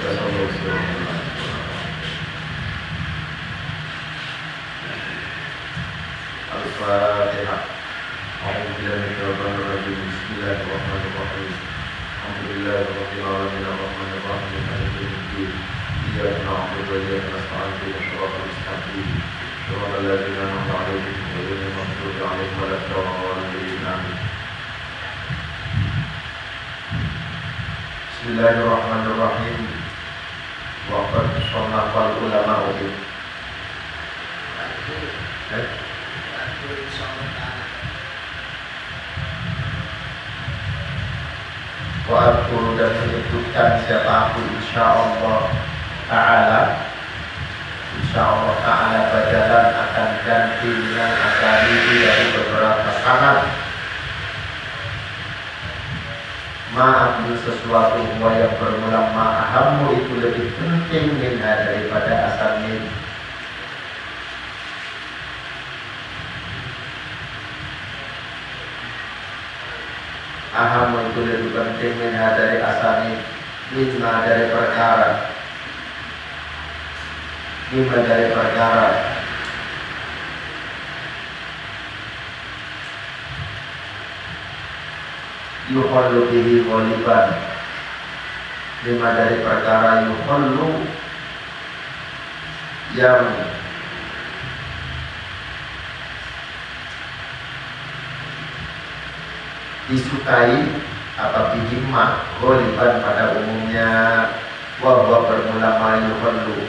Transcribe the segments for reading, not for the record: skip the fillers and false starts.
Al-Fatihah. Bismillahirrahmanirrahim. Alhamdulillahirabbil alamin arrahmanir rahim maliki yaumiddin. Iyyaka na'budu wa iyyaka nasta'in ihdinas siratal mustaqim. Siratal ladzina an'amta 'alaihim ghairil maghdubi 'alaihim waladdallin. Amin. Bismillahirrahmanirrahim. Waqad shannafal ulama ubi. Wa'adkuru dan menyebutkan siapa aku insyaallah ta'ala badalan akan ganti dengan asali dari beberapa sanad ma'abdu sesuatu yang bermula ma'ahammu itu lebih penting minha daripada asalnya. Aham itu lebih penting minha dari asani, lima dari perkara yuhallu bihi ghaliban, lima dari perkara yuhallu yang disukai atau dihimmat ghaliban pada umumnya. Wahwa bermula mayuhallu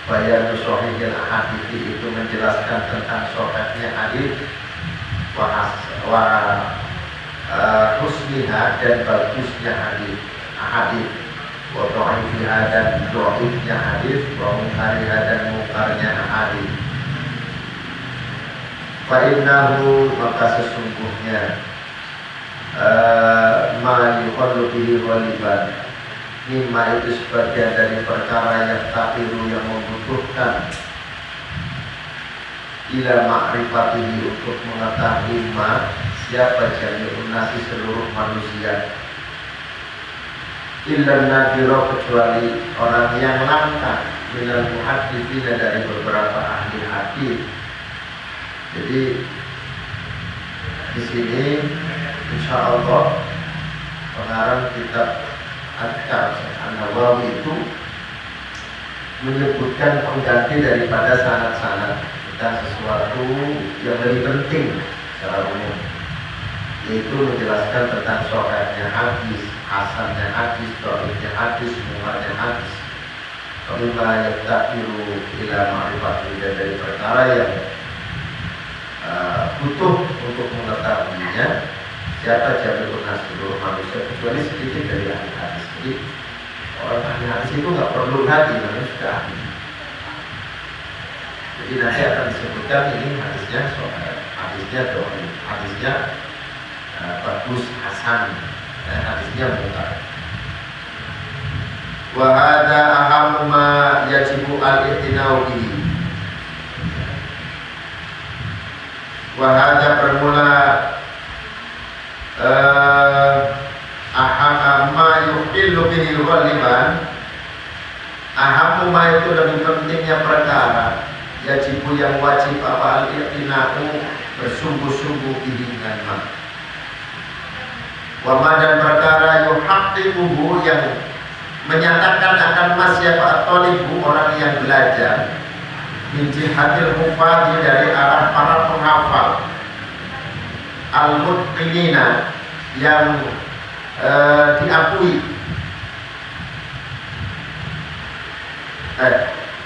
bayanu sahihil hadits itu menjelaskan tentang sahihnya hadits wa husniha dan bagusnya hadits wa dha'ifiha dan dhaifnya hadits wa munkariha dan munkarnya hadits. Fa innahu maka sesungguhnya ma yuqallu bihi ghaliban, mimma itu sebagian dari perkara yang takiru yang membutuhkan ila ma'rifatihi untuk mengetahui siapa jami'un nasi seluruh manusia, illa nadira kecuali orang yang langka minal muhadditsina dari beberapa ahli hadis. Jadi di sini insyaallah pengarang kitab Adkar An-Nawawi itu menyebutkan pengganti daripada sanad-sanad tentang sesuatu yang lebih penting secara umum, yaitu menjelaskan tentang sahihnya hadis, hasannya hadis, dhaifnya hadis, munkarnya hadis. Kelima yaktafiru ila ma'rifati, dan dari perkara yang butuh untuk mengetahuinya siapa jami'un nas seluruh manusia kecuali sedikit dari ahli hadis. Jadi orang ahli hadis itu nggak perlu lagi, namanya sudah ahli. Jadi nanti akan disebutkan ini hadisnya hadisnya bagus, hasan, hadisnya munkar. Wa hadza ahammu ma yajibu al-i'tina'u bihi. Wa hadza bermula ma yuhillu bihi ghaliban, ahammu ma itu lebih pentingnya perkara yajibu yang wajib apa al-i'tina'u bersungguh-sungguh bihi dengan ma. Wa ma dan perkara yuhaqqiquhu yang menyatakan akan mas siapa at-talibu orang yang belajar min jihatil hufadhi dari arah para penghafal al-mutqinina yang diakui,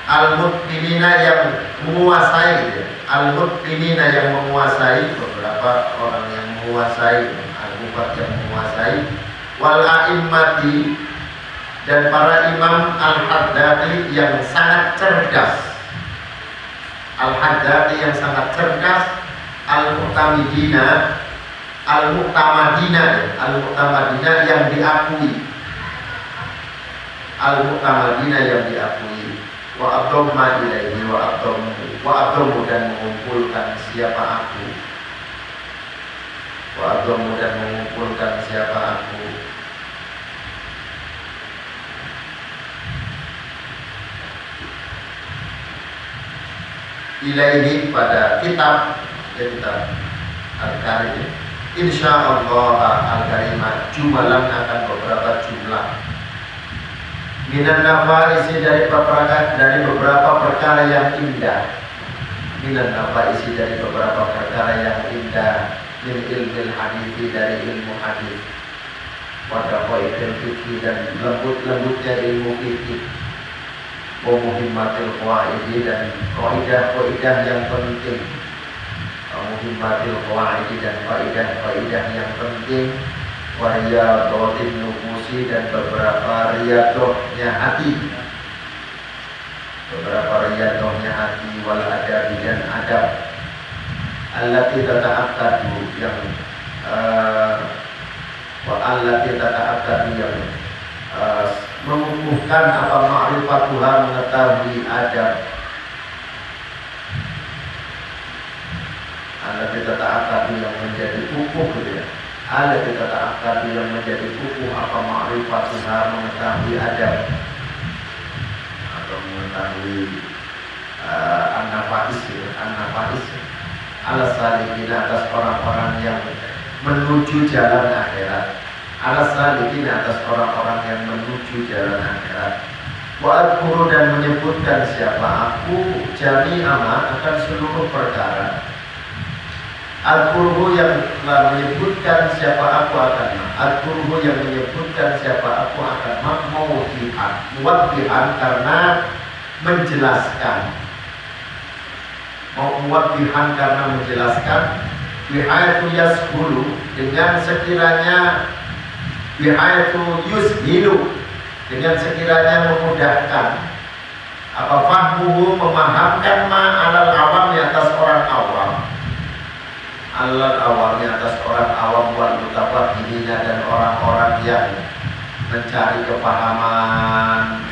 al-mutqinina yang menguasai, al-mutqinina yang menguasai, beberapa orang yang menguasai, al-mufad yang menguasai, wal a'immati dan para imam al-haddadi yang sangat cerdas, al-haddadi yang sangat cerdas, al-mu'tamadina yang diakui, wa abdhamma ilaihi wa abdhammu dan mengumpulkan siapa aku, ilaihi pada kitab Al-Karim, insyaallah Al-Karimah jumalan akan beberapa jumlah minan nafaisi dari beberapa perkara yang indah, minan nafaisi dari beberapa perkara yang indah, min ilmil hadithi dari ilmu hadis, pada qaidil fikih dan lembut-lembutnya ilmu fikih, wa muhimmatil qawaidi dan kaidah-kaidah yang penting, muhimmatil qawaidi dan kaidah-kaidah yang penting, wa riyadhatin nufusi dan beberapa riyadhahnya hati, wal adabi dan adab, allati tata'akkadu yang mengukuhkan apa ma'rifatuha mengetahui adab, allati tata'akkadu yang menjadi kukuh gitu ya, allati tata'akkadu yang menjadi kukuh apa ma'rifatuha mengetahui adab atau mengetahui an-nafais al-salikin atas orang-orang yang menuju jalan akhirat, al-salikin atas orang-orang yang menuju jalan akhirat. Wa adkuru dan menyebutkan siapa aku jami'ama akan seluruh perkara, al-qurbu yang telah menyebutkan siapa aku akan al-qurbu yang menyebutkan siapa aku akan muwaddihan karena menjelaskan, muwaddihan karena menjelaskan, bihaitu yashulu dengan sekiranya, bihaitu yushilu dengan sekiranya memudahkan, apa fahmuhu memahamkan ma alal awam di atas orang awam, alal awam di atas orang awam, wal mutafaqihina dan orang-orang yang mencari kepahaman.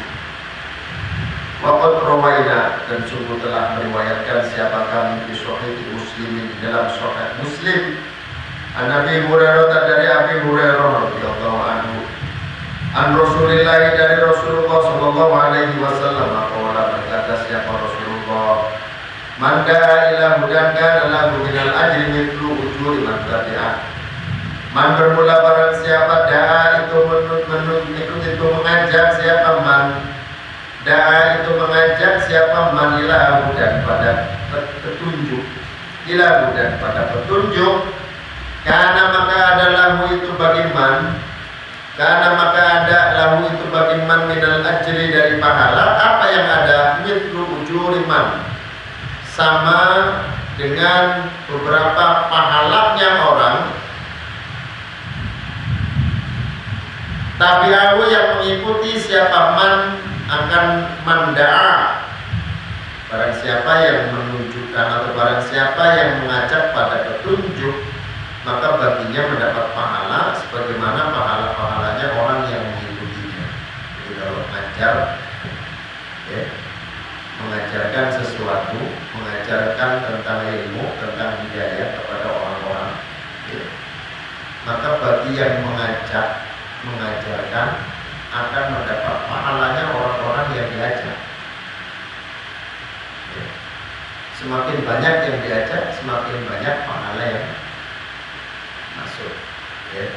Waqad rawaina dan sungguh telah meriwayatkan siapa kami di Sahih Muslim dalam Sahih Muslim, an Abi Hurairah dari Abi Hurairah radhiyallahu anhu, an Rasulillah dari Rasulullah sallallahu alaihi wasallam qala berkata siapa Rasulullah, man da'a ila hudan kana lahu minal ajri mithlu ujuri man tabi'ah. Man bermula barang siapa da'a itu itu mengajak siapa man, da'a itu mengajak siapa man ila hudan pada petunjuk, ila hudan pada petunjuk, karena maka ada lahu itu bagi man, karena maka ada lahu itu bagi man minal ajri dari pahala, apa yang ada mithlu ujuri man, sama dengan beberapa pahalanya orang, tapi aku yang mengikuti siapa man akan manda'a, barang siapa yang menunjukkan atau barang siapa yang mengajak pada petunjuk, maka baginya mendapat pahala sebagaimana pahala-pahalanya orang yang mengikutinya. Jadi kalau mengajar ya, mengajarkan sesuatu, mengajarkan tentang ilmu, tentang hidayah kepada orang-orang ya, maka bagi yang mengajak, mengajarkan akan mendapat pahalanya orang-orang yang diajak ya. Semakin banyak yang diajak, semakin banyak pahala yang masuk ya.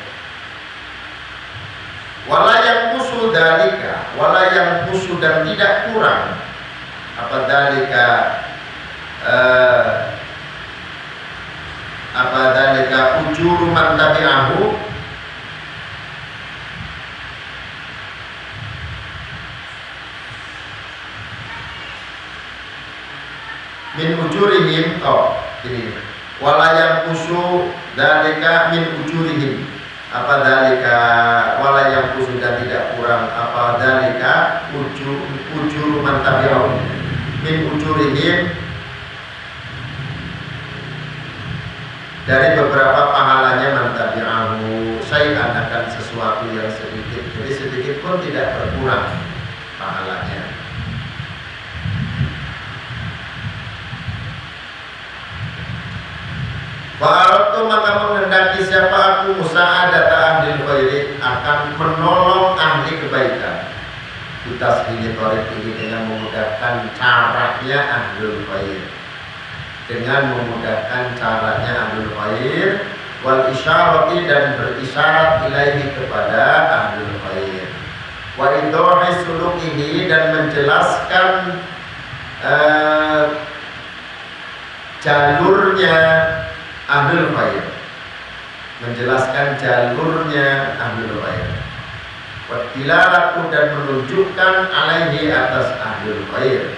Wala yang kusu dalika, wala yang kusu dan tidak kurang apa dalika ujuru man tabi'ahu, min ujurihim, ini wala yang kusu dalika min ujurihim, apa dalika wala yang kusu dan tidak kurang apa dalika ujur man tabi'ahu min ujurihim dari beberapa pahalanya man tabi'ahu syai'an akan sesuatu yang sedikit, jadi sedikit pun tidak berkurang pahalanya. Wa'aratu maka menghendaki siapa aku musa'adata ahli khairi akan menolong ahli kebaikan, kita segini torik ini dengan memudahkan caranya ahli khair, dengan memudahkan caranya ahlul khair, wal isyarati dan berisyarat ilaihi kepada ahlul khair, wa idohi sulukihi dan menjelaskan jalurnya ahlul khair, menjelaskan jalurnya ahlul khair, wa tilaratu dan menunjukkan alaihi atas ahlul khair.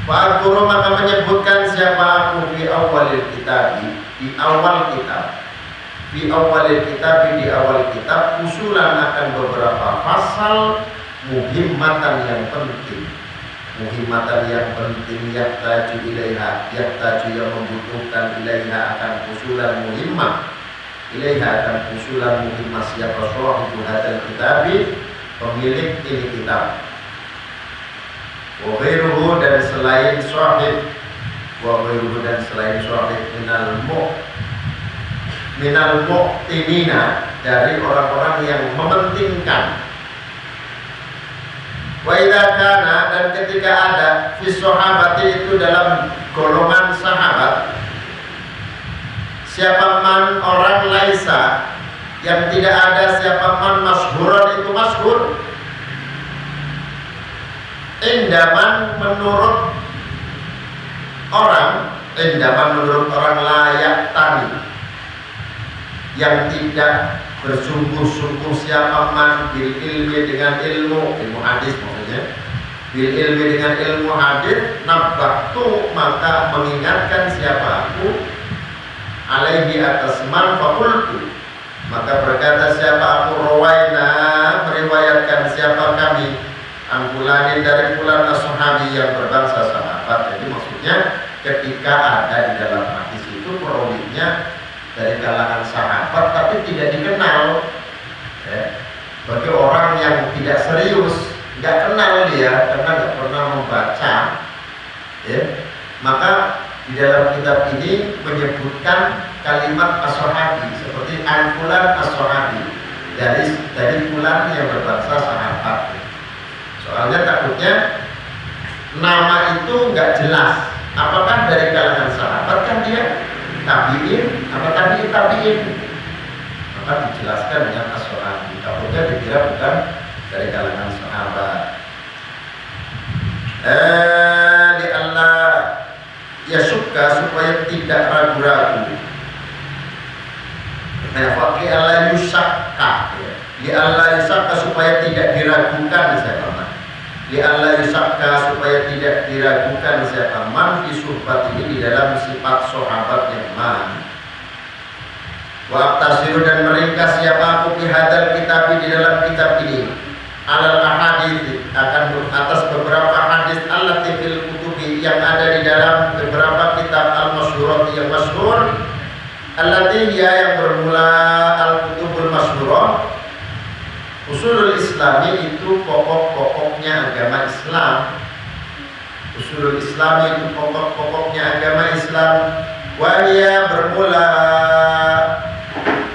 Fa'adhuru maka menyebutkan siapa aku di awalil kitab, di awal kitab, di awalil kitab, di awal kitab usulan akan beberapa pasal muhimmatan yang penting, muhimmatan yang penting, yahtaju ilaiha, yahtaju yang membutuhkan ilaiha akan usulan muhimmah, ilaiha akan usulan muhimmah siapa sahibu hadzal kitabi, pemilik ini kitab. Wa ghairuhu dan selain sahib, wa ghairuhu dan selain sahib minal mu'tinina dari orang-orang yang mementingkan. Wa idza kana dan ketika ada fi sahabati itu dalam golongan sahabat, siapa man orang laisa yang tidak ada, siapa man masyhuran itu masyhur, indaman menurut orang layak tani, yang tidak bersungguh-sungguh siapa man bil ilmi dengan ilmu hadis, maksudnya bil ilmi dengan ilmu hadis, nabbahtu maka mengingatkan siapa aku alaihi atas man fakultu maka berkata siapa aku rawaina meriwayatkan siapa kami angkulanin dari fulan as-sahabi yang berbangsa sahabat. Jadi maksudnya ketika ada di dalam hadis itu perawinya dari kalangan sahabat tapi tidak dikenal, ya. Bagi orang yang tidak serius, nggak kenal dia karena nggak pernah membaca, ya. Maka di dalam kitab ini menyebutkan kalimat as-sahabi seperti angkulan as-sahabi dari fulan yang berbangsa sahabat. Soalnya takutnya nama itu nggak jelas, apakah dari kalangan sahabat kan dia tabiin, apa tabiin, maka dijelaskan dengan as-sahabi. Takutnya dikira bukan dari kalangan sahabat. Di Allah ya suka supaya tidak ragu-ragu. Fakih Allah yusakka, di Allah yusakka supaya tidak diragukan siapa man. Di Allah yusakka supaya tidak diragukan siapa man fi suhbat ini di dalam sifat sahabat yang man. Wa tasiru dan meringkas siapa aku fi hadzal kitab di dalam kitab ini alal ahadits akan atas beberapa hadis allati fil kutubi yang ada di dalam beberapa kitab al-masyhurah yang masyhur, allati yang bermula al-kutubul masyhurah. Usulul Islami itu pokok-pokoknya agama Islam. Usulul Islami itu pokok-pokoknya agama Islam. Wahia bermula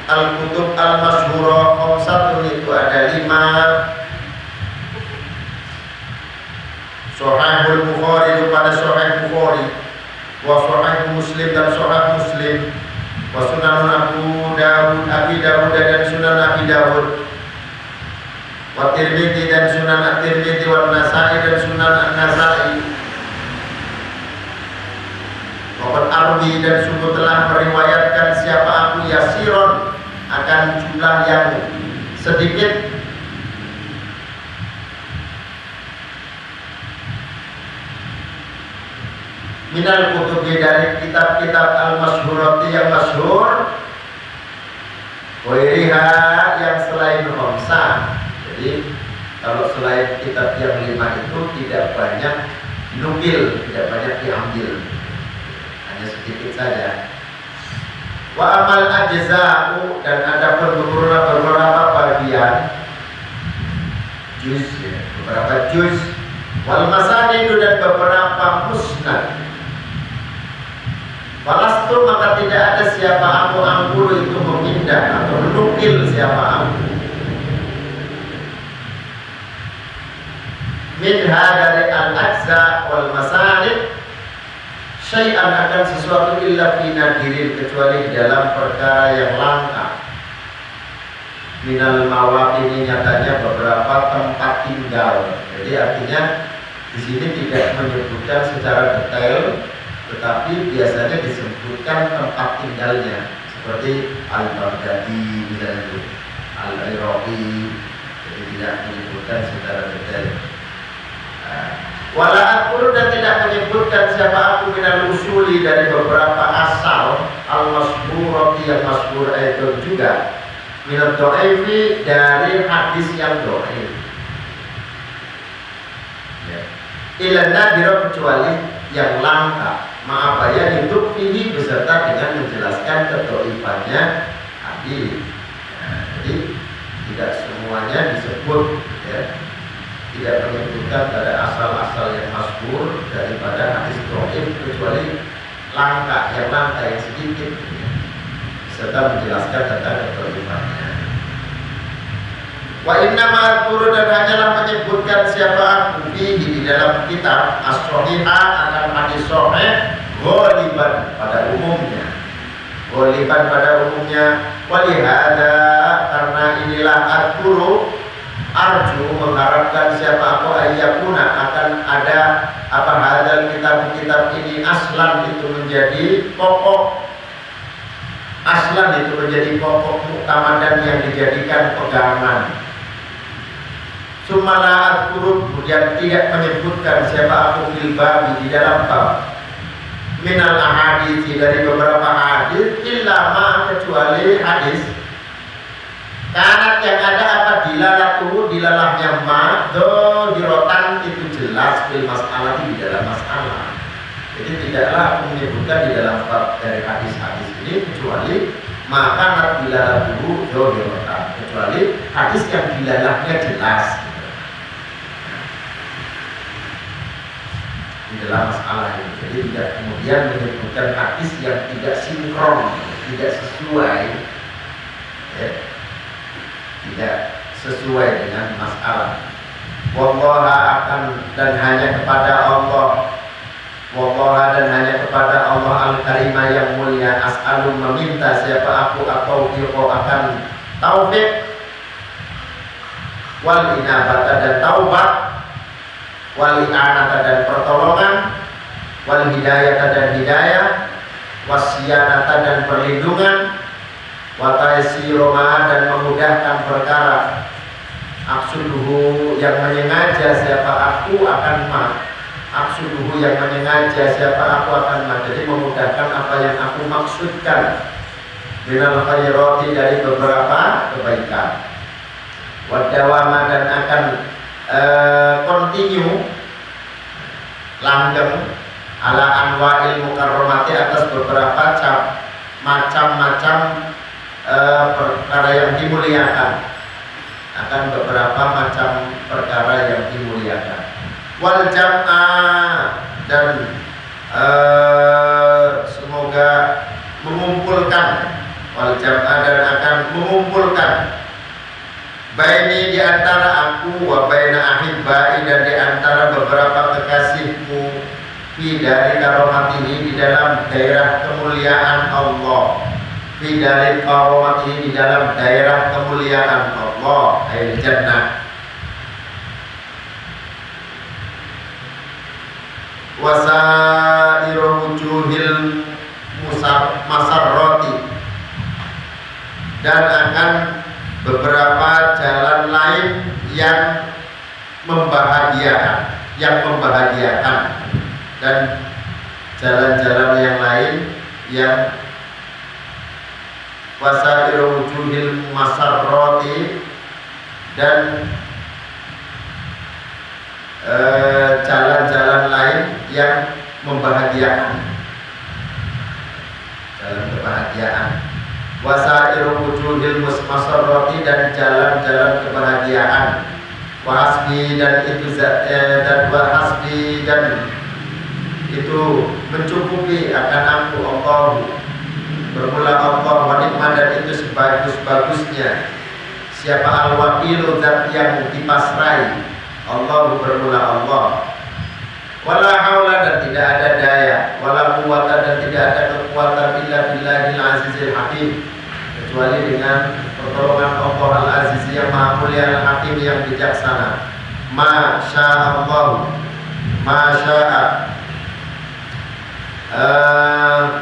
al-kutub al-masyhurah khamsatun itu ada 5. Sahihul Bukhari pada Sahih Bukhari, wa Sahih Muslim dan Sahih Muslim, wa Sunan Abu Dawud, Abi Dawud dan Sunan Abi Dawud, wa Tirmidzi dan Sunan At-Tirmidzi, wa Nasai dan Sunan An-Nasai. Wa Arwi dan sungguh telah meriwayatkan siapa aku yasiron akan jumlah yang sedikit minal kutubi dari kitab-kitab al-masyhurati yang masyhur, wairiha yang selain khamsah. Jadi kalau selain kitab yang 5 itu tidak banyak nukil, tidak banyak diambil, hanya sedikit saja. Wa amal ajza'u dan ada beberapa bagian juz, ya, beberapa juz, wal masanidu dan beberapa musnad. Falastu maka tidak ada siapa aku angkuru itu memindah atau menukil siapa aku minha dari al-ajza wal masanid syai'an akan sesuatu illa fi nadirin, kecuali di dalam perkara yang langka. Minal mawat ini nyatanya beberapa tempat tinggal. Jadi artinya di sini tidak menyebutkan secara detail, tetapi biasanya disebutkan tempat tinggalnya, seperti Al-Baghdadi misalnya itu, Al-Iraqi, jadi tidak menyebutkan secara detail. Wala aqulu, dan tidak menyebutkan siapa aku minal usuli, dari beberapa asal al-masburati yang masbur itu juga minat do'aifi, dari hadis yang do'aif ya. Ilan nadira, kecuali yang langka, ma'abaya hidup ini beserta dengan menjelaskan kedoifannya hadis. Jadi tidak semuanya disebut ya, tidak menyebutkan pada asal-asal yang masbur daripada hadis do'if, kecuali langka, yang langka yang sedikit ya, serta menjelaskan tentang kedoifannya. Wa inna ma'al dan hanyalah menyebutkan siapa aku di dalam kitab as-sohihah akan hadis sahih ghaliban pada umumnya, ghaliban pada umumnya. Walihada, karena inilah al-quru arju, mengharapkan siapa aku ayyakuna, akan ada apa hadal kitab ini aslan, itu menjadi pokok, aslan itu menjadi pokok muktamadan yang dijadikan pegangan. Sumala al-qurub, kemudian tidak menyebutkan siapa aku fil babi, di dalam bab minal ahadits, dari beberapa hadis, illa ma, kecuali hadis kanat yang ada apa dilalahnya ma dohirotan, itu jelas bil masalah, di dalam masalah. Jadi tidaklah aku menyebutkan di dalam bab dari hadis-hadis ini kecuali maka dilalah dohirotan, kecuali hadis yang dilalahnya jelas di dalam masalah ini. Jadi tidak kemudian menyebutkan hadis yang tidak sinkron, tidak sesuai ya, tidak sesuai dengan masalah. Wallaha, akan dan hanya kepada Allah, wallaha dan hanya kepada Allah al-karimah yang mulia, as'alun meminta siapa aku atau akan taufik, wal inabata dan taubat, wal i'anata dan pertolongan, wal hidayata dan hidayah, wasyianata dan perlindungan, wa taysiroma dan memudahkan perkara, aksuduhu yang menyengaja siapa aku akan aksuduhu yang menyengaja siapa aku akan jadi memudahkan apa yang aku maksudkan, minal khairati, dari beberapa kebaikan, wadawama dan akan continue, langgeng, ala anwa'il mukarramati, atas beberapa macam-macam perkara yang dimuliakan, akan beberapa macam perkara yang dimuliakan. Wal jam'a, dan semoga mengumpulkan, wal jam'a dan akan mengumpulkan, baini di antara aku, wa baina ahibbai dan di antara beberapa kekasihku, fi dari karomatihi di dalam daerah kemuliaan Allah, fi dari karomatihi di dalam daerah kemuliaan Allah, ayat jannah. Wasairu wujuhil masarroti, dan akan beberapa jalan lain yang membahagiakan, dan jalan-jalan yang lain yang wasairu wujuhil masarroti, dan jalan-jalan lain yang membahagiakan, jalan kebahagiaan. Wasairu wujuhil masarrati, dan jalan-jalan kebahagiaan. Wahasbi dan itu dan wahasbi dan itu mencukupi akan aku Allah, bermula Allah, wa nikmah dan itu sebagus-bagusnya siapa al-wakilu, zat yang dipasrai, Allah bermula Allah. Wala haula dan tidak ada daya, wala sya'allahu ma sya'a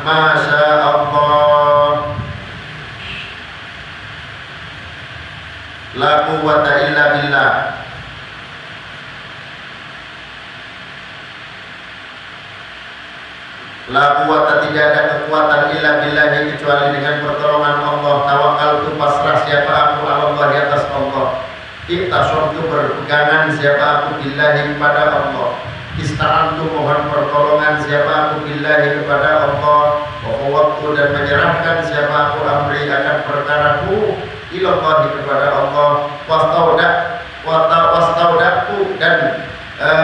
ma sya'allah la quwwata illa billah. La quwwata, tidak ada kekuatan illa billahi kecuali dengan pertolongan Allah. Tawakkaltu, pasrah siapa aku ala Allah, di atas Allah. Iktasamtu, berpegangan siapa aku billahi kepada Allah. Ista'antu, mohon pertolongan siapa aku billahi kepada Allah. Wa fawwadtu, dan menyerahkan siapa aku amri akan perkaraku ilallahi kepada Allah. Wastaudaktu, dan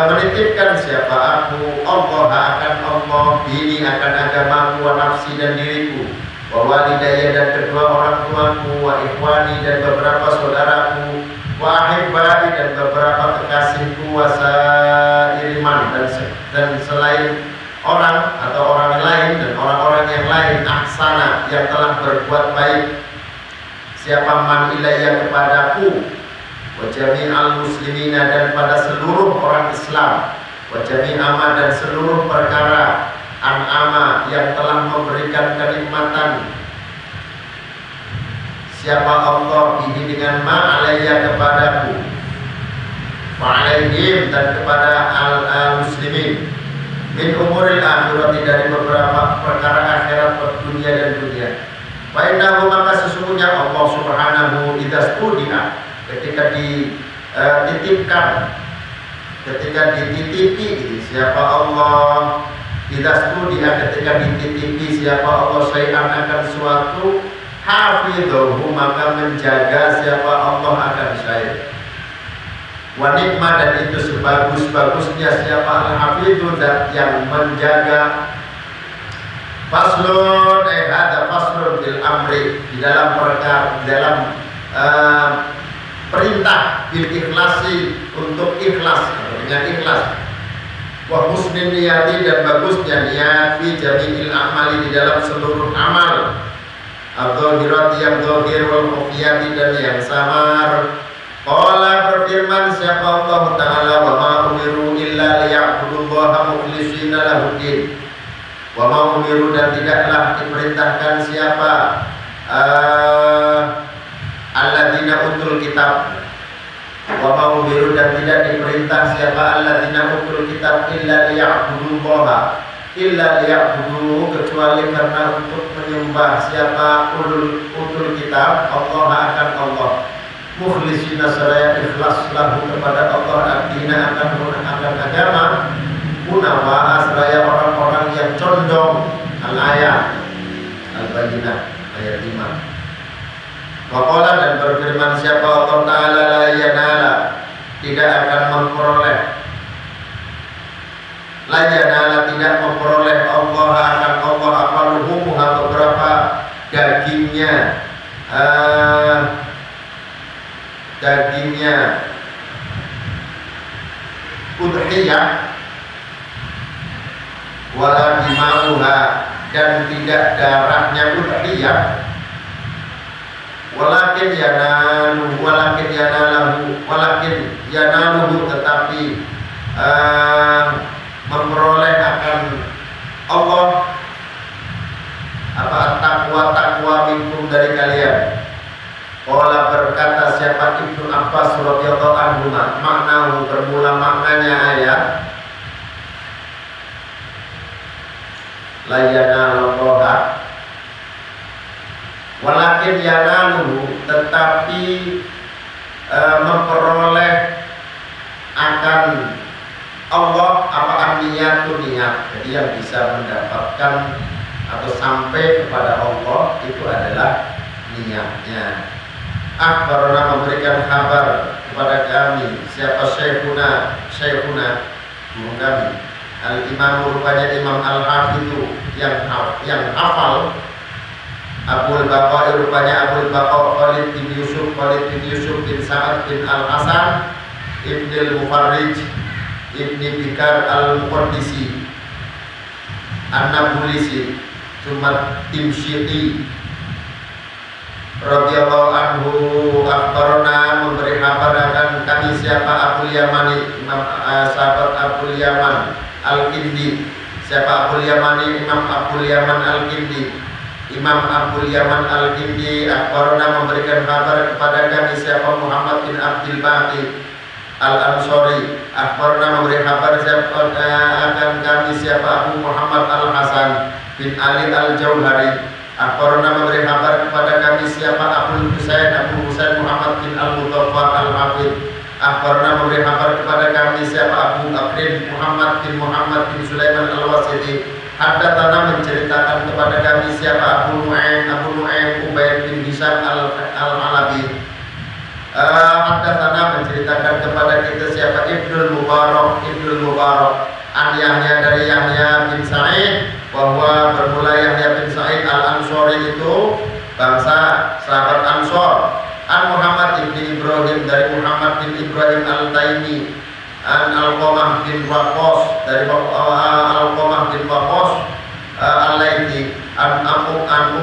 menitipkan siapa aku Allah akan Allah, dini akan agamaku, wa nafsi, dan diriku, wa walidayya, dan kedua orang tuaku, wa ikhwani, dan beberapa saudaraku, wa ahibbai, dan beberapa kekasihku, wa sairiman, dan selain orang atau orang lain dan orang-orang yang lain, ahsana, yang telah berbuat baik siapa man ilayya kepadaku, wa jami'al muslimina, dan pada seluruh orang Islam, wa jami'ama, dan seluruh perkara an'ama yang telah memberikan kenikmatan siapa Allah bihi dengan ma alayya kepadaku, wa alaihim, dan kepada al-muslimin, min umuril akhirati, dari beberapa perkara akhirat, dunia dan dunia. Wa innahu, maka sesungguhnya Allah subhanahu idza studia, ketika dititipkan, ketika dititipi siapa Allah, idza studia, ketika dititipi siapa Allah syai'an akan suatu, hafidhuhu, maka menjaga siapa Allah akan syai'. Wa nikmah, dan itu sebagus-bagusnya siapa al-hafidhu, zat yang menjaga. Faslun, hadza faslun bil amri, di dalam perkara, dalam perintah bil ikhlasi, untuk ikhlas, dengan ikhlas, wa husnin niyati, dan bagusnya niat, fi jami'il amali, di dalam seluruh amal, adh-dhahirati, yang dhahir, wal khufiyati, dan yang samar. Qala, berfirman siapa Allah Ta'ala, wa ma umiru illa liya'budullaha mukhlishina lahuddin, wa ma umiru, dan tidaklah diperintahkan siapa alladzina utul kitab, wa ma umiru, dan tidak diperintah siapa alladzina utul kitab illa liya'budullaha, illa liya'budu, kecuali karena untuk menyembah siapa utul kitab Allah akan Allah, mukhlishina, seraya ikhlas, lahu kepada Allah, ad-dina, akan agama, munawa, seraya orang-orang yang condong. Al-ayat Al-Bayyinah ayat 5. Waqala, dan berfirman siapa Allah Ta'ala, la yanala, tidak akan memperoleh, la yanala, tidak memperoleh Allah akan Allah, apaluhumuha, beberapa dagingnya, udhiyah, wala dima'uha, dan tidak darahnya udhiyah, walakin yanaluhu, tetapi memperoleh akan Allah takwa minkum, dari kalian. Qala, berkata siapa Ibnu Abbas radhiyallahu anhu, maknahu, bermula maknanya ayat la yanalallaha, walakin yanaluhu, tetapi memperoleh akan Allah apa niyatu, niat. Jadi yang bisa mendapatkan atau sampai kepada Allah itu adalah niatnya. Akhbarana, memberikan kabar kepada kami siapa syekhuna, guru kami, al-imam, rupanya Imam al-hafidhu, yang hafal, Abul Baqa, rupanya Abul Baqa Khalid bin Yusuf bin Sa'ad bin Al-Hasan Ibnul Mufarrij Ibni Bikar Al-Muqaddisi An-Nabulisi Sumat Timsyiti. radhiyallahu anhu akhbarana memberi kabar akan kami siapa Abul Yamani Imam sahabat Abul Yaman Al-Kindi. Siapa Abul Yamani? Imam Abul Yaman Al-Kindi. Imam Abul Yaman Al-Kindi akhbarana memberikan kabar kepada kami siapa Muhammad bin Abdul Baqi Al-Ansori. Akhbarana memberi kabar siapa akan kami siapa Abu Muhammad Al-Hasan bin Ali Al-Jauhari. Akhbarana memberi kabar kepada kami siapa Abu Husain Muhammad bin Al-Mutaffar Al-Hafidh. Akhbarana memberi kabar kepada kami siapa Abu Bakrin Muhammad bin Sulaiman Al-Wasiti. Haddatsana menceritakan kepada kami siapa Abu Nu'aim Ubaid bin Hisham Al-Alabi. Haddatsana menceritakan kepada kita siapa Ibnul Mubarak an Yahya dari Yahya bin Sa'id, bahwa bermula Yahya bin Sa'id Al-Ansori itu bangsa sahabat Ansor. An Muhammad bin Ibrahim dari Muhammad bin Ibrahim Al-Taimi. An Al-Qamah bin Waqqas dari Al-Qamah bin Waqqas Al-Laiti. An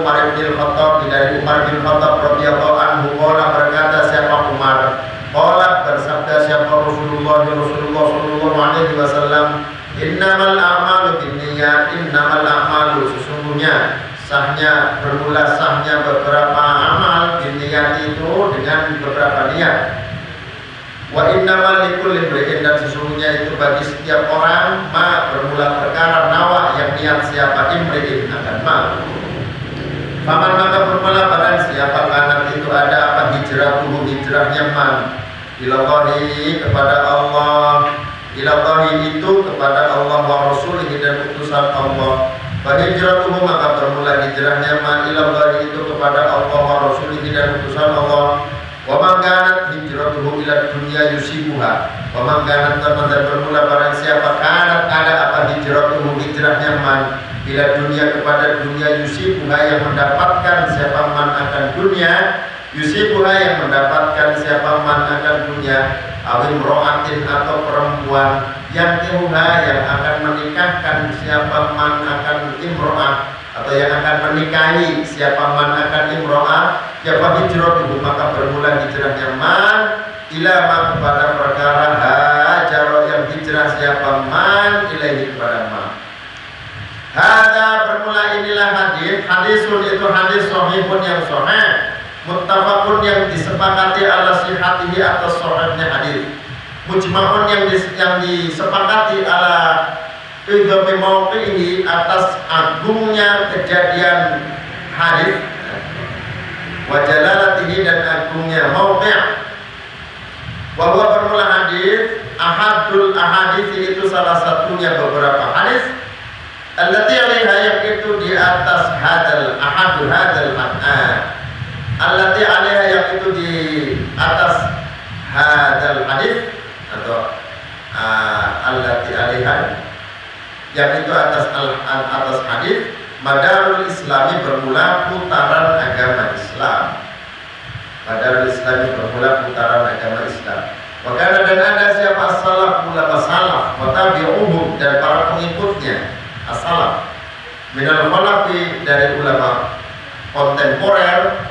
Umar bin Khattab dari Umar bin Khattab radhiyallahu anhu qala, berkata siapa Umar, qala bersabda siapa Rasulullah sallallahu alaihi wasallam, innamal a'malu binniyat, innamal a'malu sesungguhnya sahnya beberapa amal binniyat itu dengan beberapa niat. Wa innamal likulli imri'in, dan sesungguhnya itu bagi setiap orang ma bermula perkara nawa yang niat siapa imri'in akan ma. Faman maka bermula barang siapa kanan itu ada apa hijrahnya man ilallahi kepada Allah, ilallahi itu kepada Allah wa rasulihi dan utusan Allah. Hijratuhu maka bermula hijrahnya man ilallahi itu kepada Allah wa rasulihi dan utusan Allah. Wa man kanat hijratuhu ila dunya yusibuha, wa man kanat dan bermula barang siapa kanat ada apa hijratuhu hijrahnya man ila dunya kepada dunia yusibuha yang mendapatkan siapa man akan dunia, yusibuha yang mendapatkan siapa man akan dunia, awim ro'atin atau perempuan yang tihuha yang akan menikahkan siapa man akan imro'ah atau yang akan menikahi siapa man akan imro'ah, siapa hijratuhu maka bermula hijrahnya man ila ma kepada perkara hajar yang hijrah siapa man ilaihi kepada man. Hadza bermula inilah hadisun itu hadis sahihun yang sahih, muttafaqun yang disepakati ala sihhatihi atas sahihnya hadis, mujma'un yang disepakati ala idhami mauqihi atas agungnya kejadian hadis, wa jalalatihi dan agungnya mauqi'. Wa huwa bermula hadis ahadul ahadits itu salah satunya beberapa hadis allati alaiha yang itu di atas hadal ahadul hadal allati alaiha yang itu di atas hadal hadis atau allati alaiha yang itu atas atas hadis madarul islami bermula putaran agama Islam. Madarul islami bermula putaran agama Islam. Maka dan ada siapa salaf ulama salaf wa tabi'uhum dan para pengikutnya as-salaf minal khalafi dari ulama kontemporer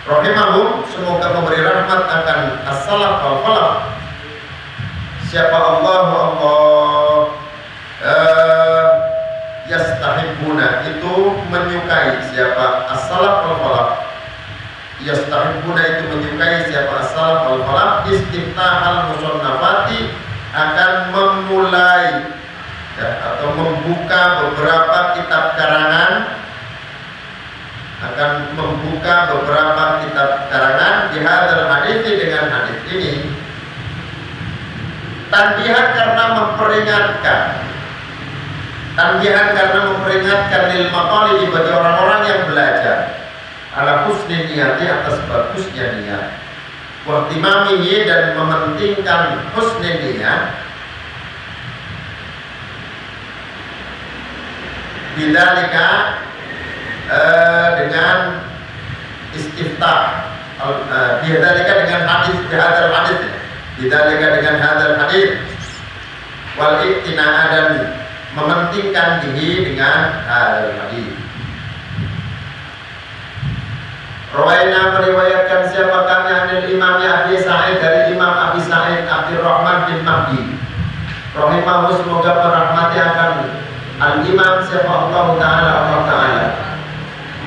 rahimahum semoga memberi rahmat akan as-salaf wal khalaf. Siapa Allah yastahibbuna itu menyukai siapa as-salaf wal khalaf, yastahibbuna itu menyukai siapa as-salaf wal khalaf istiftahal musannafati akan memulai atau membuka beberapa kitab karangan, akan membuka beberapa kitab karangan di hadal hadis dengan hadis ini. Tanbihan karena memperingatkan lil maqali bagi orang-orang yang belajar ala husni niyati atas bagusnya niat, wa ihtimamihi dan mementingkan husni niat bidzalika dengan istiftah bidzalika dengan hadis hadal hadis bidzalika dengan hadal hadis wal iktinaa dan mementingkan diri dengan hadal hadis. Rawaina meriwayatkan siapa kami anil Imam Abi Sa'id dari Imam Abi Sa'id Abdurrahman bin Mahdi rahimahu, semoga merahmati akan al-Imam siapa Allah Ta'ala.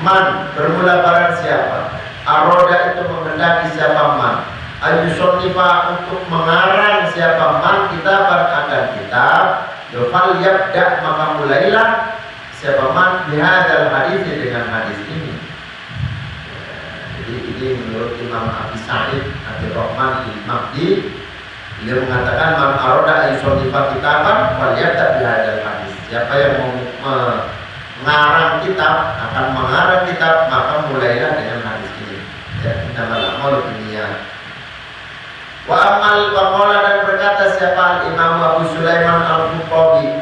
Man bermula barang siapa, aroda itu mengendaki siapa man, ayusonifa untuk mengarang siapa man kitaban akan kitab, yofal yabda maka mulailah siapa man bihadal hadis dengan hadis ini. Jadi ini menurut Imam Abi Sa'id Abdurrahman bin Mahdi, beliau mengatakan man aroda ayusonifa kitaban wal yabda bihadal hadis. Siapa yang mau mengarang kitab, akan mengarang kitab, maka mulailah dengan hadis ini. Ya, innamal a'malu binniyat. Wa amal wa dan berkata siapa Imam Abu Sulaiman Al-Khattabi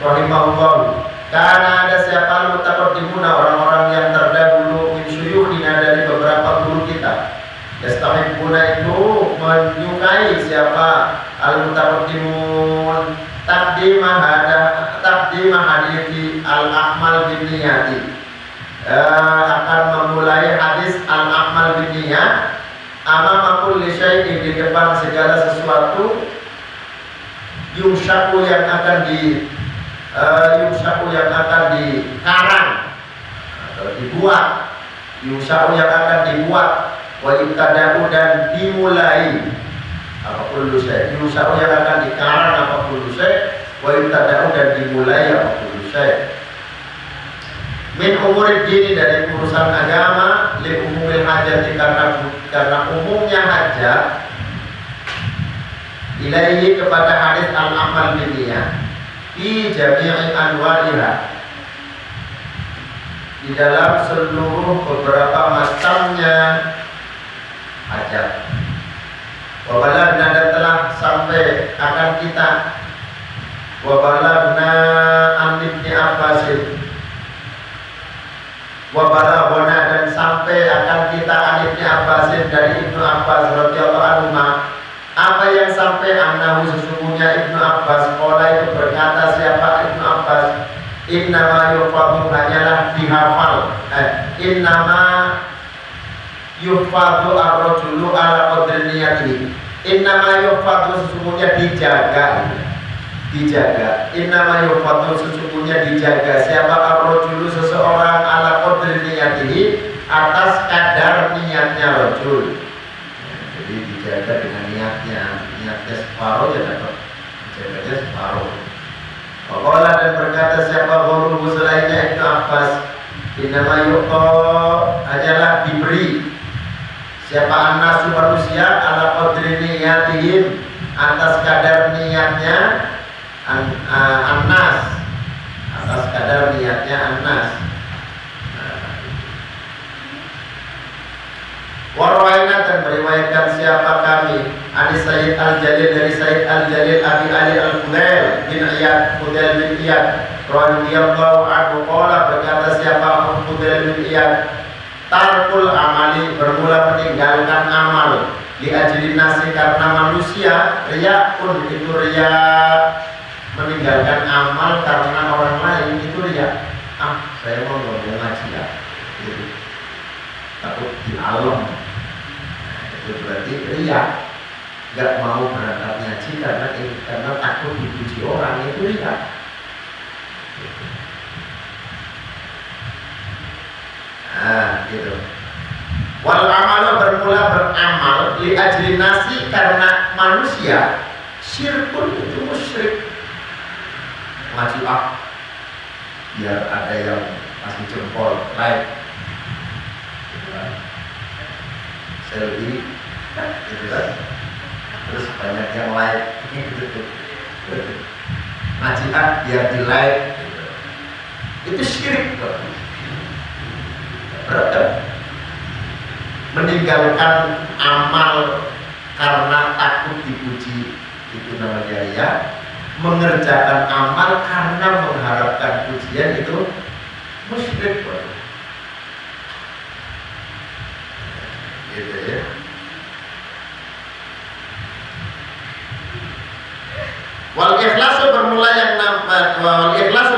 rahimahullah, karena ada siapa mutaqaddimuna orang-orang yang terdahulu min syuyukhina dari beberapa guru kita. Yastahibbuna itu menyukai siapa al-mutaqaddimun taqdimah hadithi al-akmal bin niyati, akan memulai hadis al-akmal bin niyat amama kulli syai'in, di depan segala sesuatu, yushaku yang akan dikarang atau dibuat, yushaku yang akan dibuat, wa ibtada'u dan dimulai apa kullu syai', yushaku yang akan dikarang apa kullu syai', wa ibtada'u dan dimulai apa kullu syai', min umurid dini dari urusan agama, li umumil hajat karena umumnya hajat, ilaihi kepada hadis al-amal bin niyat, fi jami'i anwariha, di dalam seluruh beberapa macamnya hajat. Wabalagna dan telah sampai akan kita, wabalagna an ibni Abbasin, wabalaghana dan sampai akan kita an ibni Abbasin dari Ibnu Abbas radhiyallahu anhu, apa yang sampai annahu sesungguhnya Ibnu Abbas qala itu berkata siapa Ibnu Abbas, innama yufadu hanyalah dihafal, innama yufadu ar-rajulu ala qadri niyatihi, innama yufadu sesungguhnya dijaga, innama yufadu sesungguhnya dijaga siapa ar-rajulu seseorang ala qadri niyatihi atas kadar niatnya rajul. Jadi dijaga dengan niatnya separuh ya dapat, dijaganya separuh. Qala dan berkata siapa guru selainnya Ibnu Abbas, innama yuqa hanyalah diberi siapa annasu manusia ala qadri niyatihim atas kadar niatnya annas, atas kadar niatnya annas. Warwaina dan meriwayatkan siapa kami Adi Sayyid Al-Jalil dari Sayyid Al-Jalil Abi Ali Al-Fudail bin Iyad, Fudail bin Iyad radhiyallahu anhu qala berkata siapa Fudail bin Iyad, tarkul amali bermula meninggalkan amal, li ajli nasi karena manusia, riya'un itu riya, meninggalkan amal karena orang lain itu riya. Saya mau ngaji ya, gitu. Takut di alam, itu berarti riya. Gak mau berangkat ngaji karena takut dipuji orang, itu riya. Gitu. Wal amalu bermula beramal li ajli nasi karena manusia, syirkun itu musyrik. Ngaji biar ada yang kasih jempol, like, selfie, gitu kan? Terus banyak yang like, gitu. Ngaji biar di like, gitu. Itu syirik, bro. Meninggalkan amal karena takut dipuji itu namanya riya. Mengerjakan amal karena mengharapkan pujian itu musyrik, gitu ya. Wal ikhlasu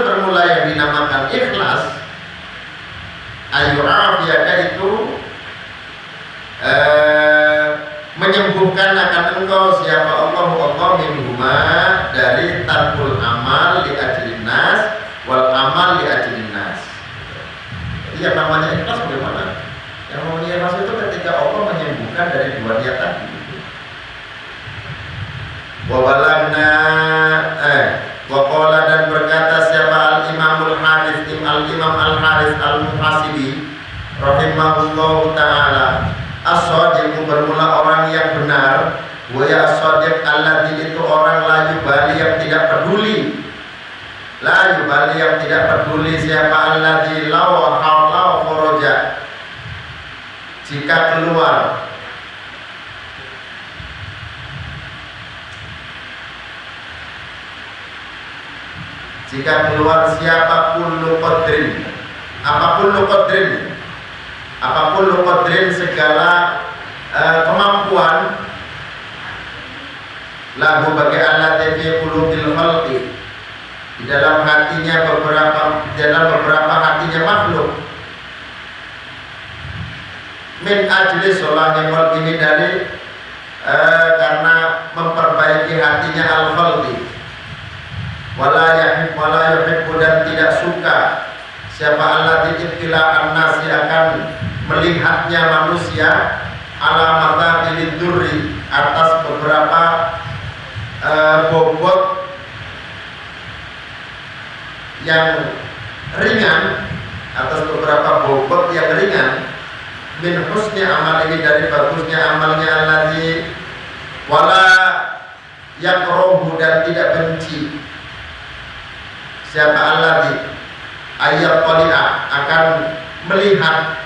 bermula yang dinamakan ikhlas ayyu'afiyaka itu menyembuhkan akan engkau siapa Allah minhuma dari tarkul amal li ajlin nas wal amal li ajlin nas. Jadi yang namanya ikhlas bagaimana? Yang namanya ikhlas itu ketika Allah menyembuhkan dari dua niat tadi. Wa balagna wa qala dan berkata siapa al-Imamul Harits al-Imam Al-Harits Al-Muhasibi rahimahullahu taala, as-shadiq bermula orang yang benar, wa ya as-shadiq alladzi itu orang la yubali yang tidak peduli. La yubali yang tidak peduli siapa alladzi law hawla kharaja jika keluar siapa kullu qadrin apapun lu qadrin segala kemampuan lahu bagi Allah fi qulubil khalqi di dalam beberapa hatinya makhluk min ajli sholahnya mulk ini dari karena memperbaiki hatinya al-khalqi wala yuhibbu dan tidak suka siapa Allah ibtila'an nasi akan melihatnya manusia alamata dilidurri atas beberapa bobot yang ringan, atas beberapa bobot yang ringan min husni amal ini dari bagusnya amalnya alladzi wala yakrohu dan tidak benci siapa alladzi ayat qali'a akan melihat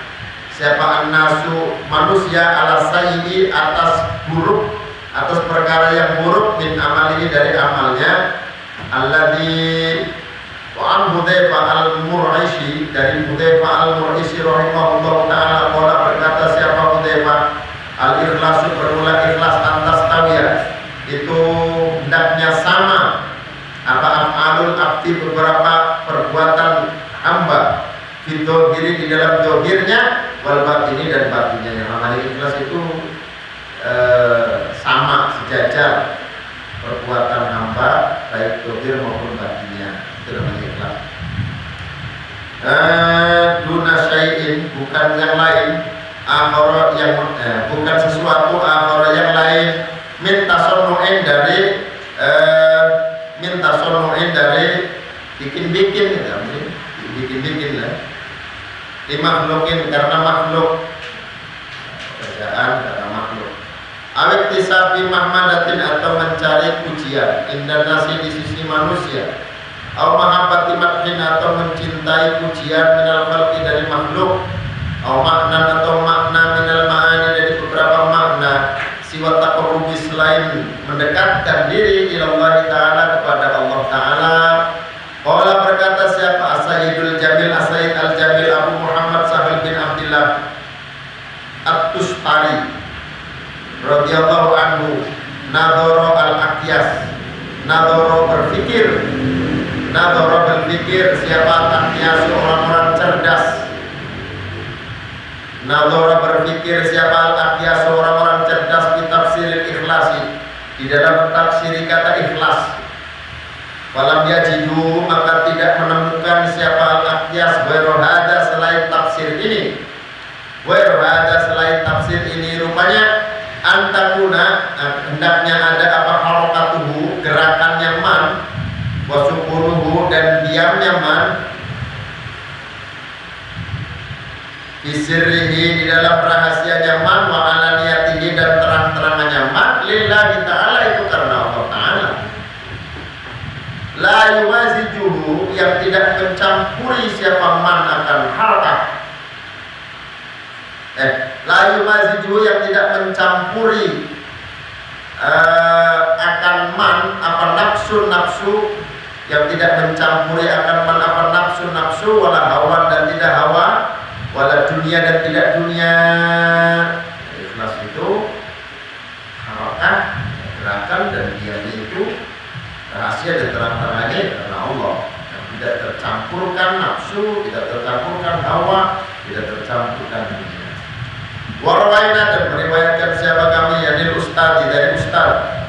siapa an-nasu manusia ala sayyi atas buruk, atas perkara yang buruk min amal ini dari amalnya alladzi wa an Hudzaifah al-Mur'isi dari Hudzaifah al-Mur'isi rahimahullah taala qala berkata siapa Hudzaifah al-ikhlasu bermula ikhlas antas tawiyah itu hendaknya sama apa af'alul abdi beberapa perbuatan hamba fidzahiri di dalam zahirnya wal batini dan batinnya. Yang namanya ikhlas itu sama sejajar perbuatan hamba baik zahir maupun batinnya, itu namanya ikhlas. Duna syai'in bukan yang lain akhara yang bukan sesuatu akhara yang lain min tasonnu'in dari bikin-bikin ya, bikin-bikin lah di makhlukin karena makhluk pekerjaan karena makhluk awet tisabi mahmadatin atau mencari pujian indah nasi di sisi manusia atau mahabbati madhin atau mencintai pujian minal khalqi dari makhluk atau makna minal ma'ani dari beberapa makna siwa taqarrubi selain mendekatkan diri ilallah ta'ala kepada Allah ta'ala. Qala berkata siapa As-Sayyidul Jamil As-Sayyid Al-Jamil Abu Muhammad Sahal bin Abdillah At-Tustari radhiyallahu anhu nadhara al-aqyas nadhara berpikir siapa al-aqyas orang-orang cerdas nadhara berpikir siapa al-aqyas orang-orang cerdas di tafsiril ikhlasi di dalam tafsir kata ikhlas. Walam yajidu maka tidak menemukan siapa al-aqyas wairohada selain tafsir ini. Wairohada selain tafsir ini rupanya antakuna hendaknya ada apa harokatuhu gerakannya man wasukunuhu dan diamnya man bisirrihi di dalam rahasianya man wa alaniyatihi dan terang-terangannya man lillahi ta'ala itu karena Allah ta'ala. La yuwazijuhu yang tidak mencampuri siapa man akan harta. La yuwazijuhu yang tidak mencampuri akan man apa nafsu yang tidak mencampuri akan man apa nafsu wala hawa dan tidak hawa wala dunia dan tidak dunia. Ikhlas itu harakah gerakan dan diamnya itu rahasia dan terang-terangannya karena Allah yang tidak tercampurkan nafsu, tidak tercampurkan hawa, tidak tercampurkan dunia. Warwaina dan meriwayatkan siapa kami yanil ustadi dari ustad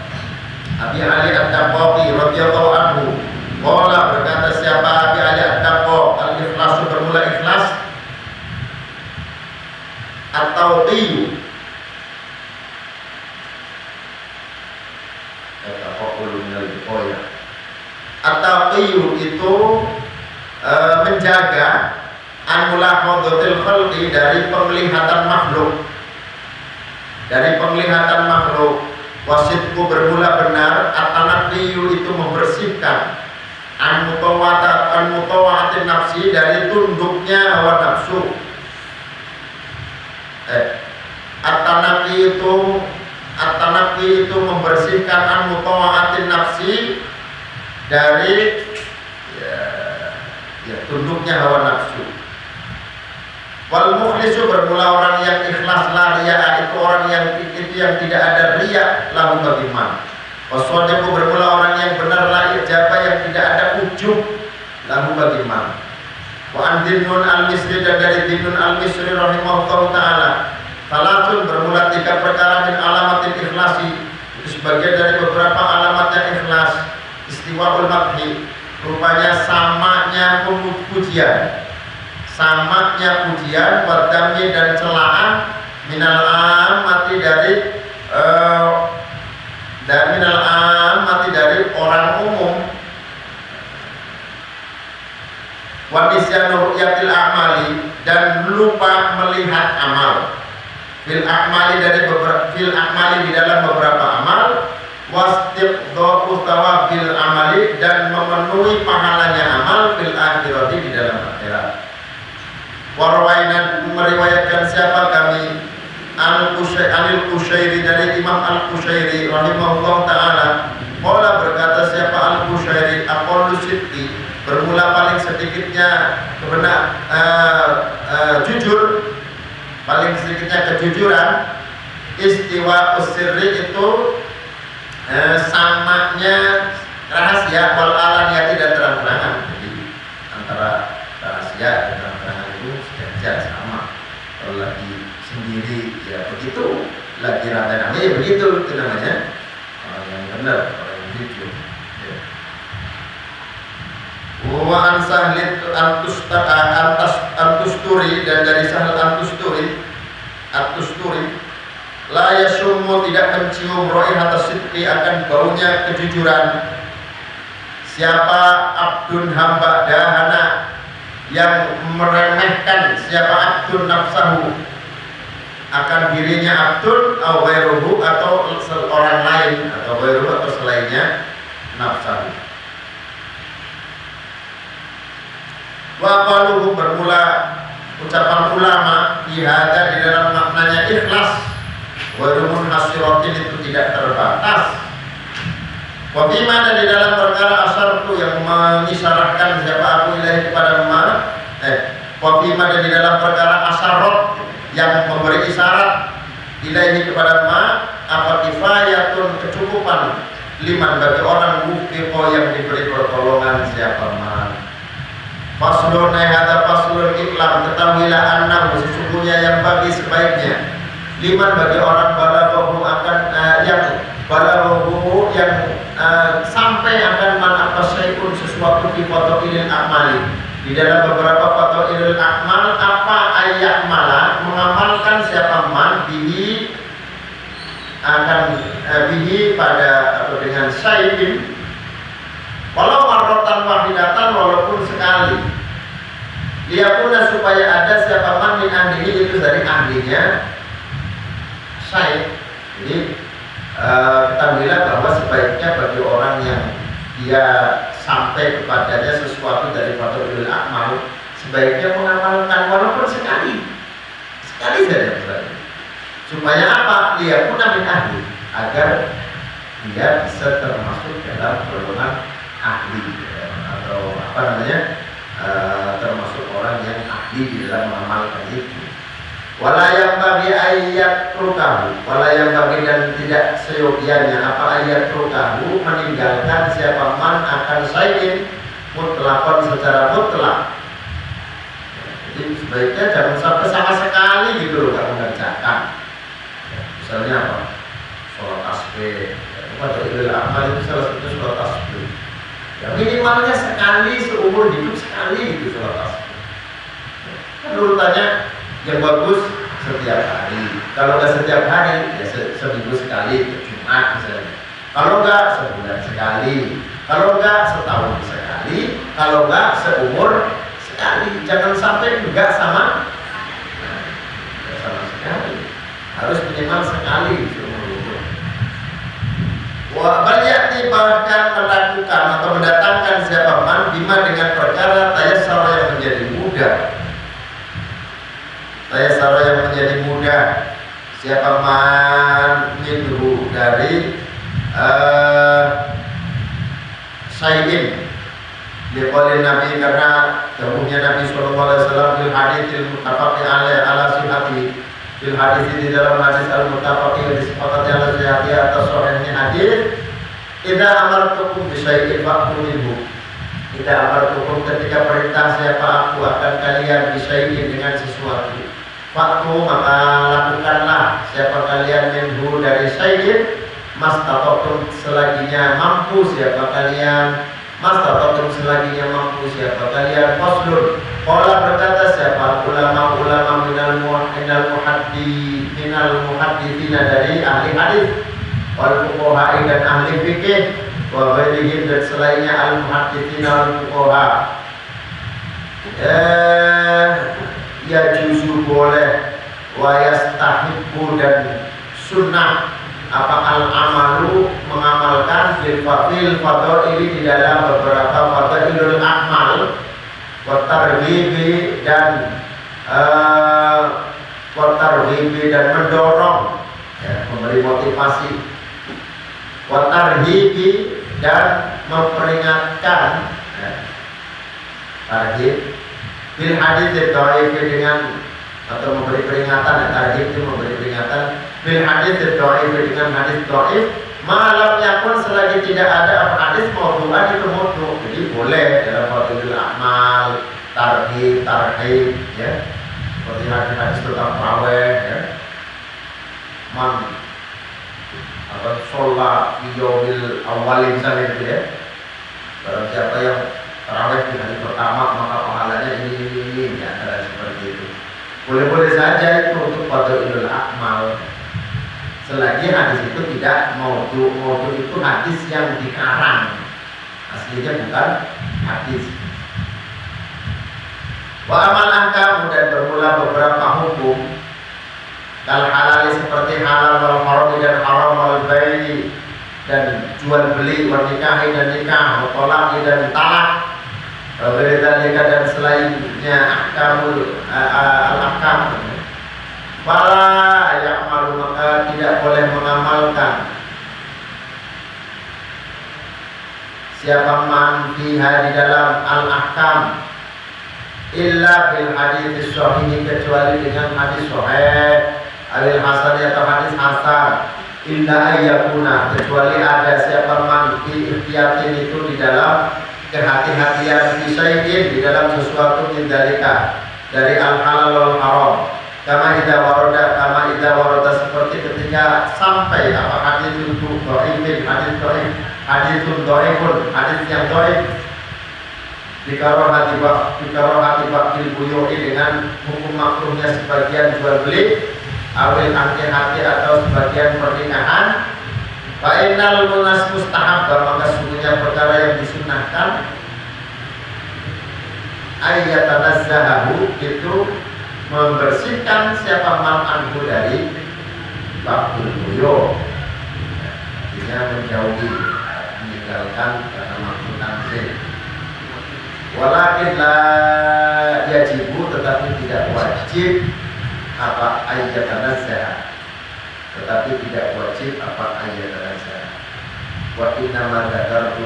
Abi Ali Ad-Dabbaqi radhiyallahu anhu. Qala berkata siapa Abi Ali Ad-Dabbaq, al-ikhlasu bermula ikhlas atau qiyu atau qiyu itu menjaga anmulahadzatil khalqi dari penglihatan makhluk wasitku bermula benar at-tanaqqiyu itu membersihkan an-mutawa'atin nafsi dari tunduknya hawa nafsu. At-tanaqqiyu itu membersihkan an-mutawa'atin nafsi dari tunduknya hawa nafsu. Wal mukhlisu bermula orang yang ikhlas la riya, itu orang yang tidak ada riya lahu bagaimana. Waswadiqu bermula orang yang benar la ijaba yang tidak ada ujub lahu bagaimana. Wa andinun al-misri dan dari dinun al-misri rahimahullah ta'ala salatun bermula 3 perkara min alamatil ikhlasi, itu sebagian dari beberapa alamatnya ikhlas. Istiwaul madhi, rupanya samanya pujian, wadamnya dan celaan minal amati dari orang umum. Wa nisyanu ru'yatil a'mali, dan lupa melihat amal. Fil a'mali di dalam beberapa amal. Wastiqdha'u thawabil amali, dan memenuhi pahalanya amal fil akhirati di dalam akhirat. Warwaina meriwayatkan siapa kami Al-Qushairi dari Imam Al-Qushairi rahimahullah ta'ala. Qala berkata siapa Al-Qushairi aqallu sidqi, bermula paling sedikitnya jujur, paling sedikitnya kejujuran. Istiwa usirri itu samanya rahasia, wal alaniyati dan terang-terangan. Jadi antara rahasia dan terang-terangan itu sejajar sama. Kalau lagi sendiri ya begitu, lagi rame-rame ya begitu, itu namanya orang yang benar, orang yang jujur. Wa an Sahlit Antusturi, dan dari Sahal Antusturi la yasummu tidak mencium raihatas sidqi akan baunya kejujuran. Siapa abdun hamba dahana yang meremehkan, siapa abdun nafsahu akan dirinya abdun au ghairuhu atau orang lain, atau ghairuhu atau selainnya nafsahu. Wa qaluhu bermula ucapan ulama dihada di dalam maknanya ikhlas. Wadumun hasiratin itu tidak terbatas. Wabima dan di dalam perkara asartu yang mengisarahkan siapa aku ilahi kepada ma. Wabima dan di dalam perkara asarot yang memberi isyarat ilahi kepada ma. Apa kifayatun kecukupan liman bagi orang wufiqo yang diberi pertolongan siapa ma. Faslun hadza faslun iklam, ketahuilah annahu sesungguhnya yang bagi sebaiknya liman bagi orang balaghahu akan sampai akan man syai'un sesuatu di fadhilil a'mali, di dalam beberapa fadhilil a'mal apa ayat malah mengamalkan siapa man bihi akan bihi pada atau dengan syai'in walau marratan wahidatan, walaupun sekali. Liyakuna supaya ada siapa man min ahlihi, itu dari ahlinya syai'. Jadi ketahuilah bahwa sebaiknya bagi orang yang dia sampai kepadanya sesuatu dari fadhilul a'mal, sebaiknya mengamalkan walaupun sekali saja, supaya apa? Liyakuna min ahli, agar dia bisa termasuk dalam golongan ahli, atau apa namanya, termasuk orang yang ahli di dalam mengamalkan itu. Walayang bagi ayat rukahu, walayang bagi dan tidak seyogianya apa ayat rukahu meninggalkan siapa man akan syai'in mutlakon secara mutlak. Jadi sebaiknya jangan sampai sama sekali gitu loh nggak mengerjakan. Misalnya apa? Sholat tasbih. Pada ilal amal itu salah satu sholat tasbih. Ya minimalnya sekali seumur hidup sekali itu sholat tasbih. Urutannya yang bagus setiap hari. Kalau nggak setiap hari, ya seminggu sekali, Jumat misalnya. Kalau nggak sebulan sekali. Kalau nggak setahun sekali. Kalau nggak seumur sekali. Jangan sampai nggak sama sekali. Harus minimal sekali seumur hidup. Wah, banyak bahkan melakukan atau mendatangkan siapa man bima dengan perkara tayassara yang menjadi mudah. Tayassara yang menjadi mudah. Siapa man minhu dari sayyid liqaulin Nabi, karena dawuhnya Nabi sallallahu alaihi wasallam fil haditsil muttafaqi alaihi ala sihhati, fil hadits di dalam hadis al muttafaqi yang disepakati ala sihhati atas sahihnya hadis, idza amartukum bi syai'in fa'tu minhu. Idza amartukum, ketika perintah siapa aku akan kalian bi syai'in dengan sesuatu, fa'tu maka lakukanlah siapa kalian minhu dari syai'in mastata'tum selaginya mampu siapa kalian, mastata'tum selaginya mampu siapa kalian. Faslun, qala berkata siapa ulama minal muhadditsina dari ahli hadis, wal fuqaha dan ahli fikih, wa ghairihim dan selainnya al muhadditsina wal fuqaha. Ya juzu boleh, wa yastahibbu dan sunnah apa al-amalu mengamalkan fil fadhaili di dalam beberapa fadhailul amal, wa targhibi dan mendorong, ya, memberi motivasi, wa targhibi dan memperingatkan, ya, targhib bil hadits dhaif dengan atau memberi peringatan. Targhib itu memberi peringatan bil hadits dhaif dengan hadis dhaif, malam yakun selagi tidak ada hadis maudhu'an itu maudhu'. Jadi boleh dalam fadhilul amal targhib ya, seperti hadis tentang tarawih, ya, man apa sholat yaumil awal misalnya gitu ya, barang siapa yang tarawih di hari pertama maka pahalanya ini ya, ada seperti itu. Boleh-boleh saja itu untuk fadhilul amal selagi hadis itu tidak maudhu'. Maudhu' itu hadis yang dikarang, aslinya bukan hadis. Wa amal ahkam, dan bermula beberapa hukum, kal halal seperti halal wal haram dan haram wal bai dan jual beli, wal nikahi dan nikah, wa talaq dan talak, berbeda dan selainnya ahkamul al-ahkam. Fala ya'malu, maka tidak boleh mengamalkan siapa man fiha di dalam al-ahkam illa bil hadits sahih, kecuali dengan hadis sahih, alil hasan atau hadis hasan, illa ayyakuna, kecuali ada siapa man fi ihtiyatin itu di dalam kehati-hatian, bisyai'in di dalam sesuatu min dalika dari al halal wal haram, kama idza warada seperti ketika sampai apa hadis itu dhaifin, hadisun dhaifun, hadis yang dhaif, dikarohati bakil buyu'i dengan hukum makruhnya sebagian jual beli, awil hati atau sebagian pernikahan. Fa'inal munas mustahab, maka sungguhnya perkara yang disunahkan ayyatanazzahahu, itu membersihkan siapa man anhu dari bakul buyo, artinya menjauhi, meninggalkan karena maksud tanzih. Walakin la yajibu, tetapi tidak wajib apa ayyatanazzaha, tetapi tidak wajib apa ayyatanazzaha. Wa inna ma dzakartu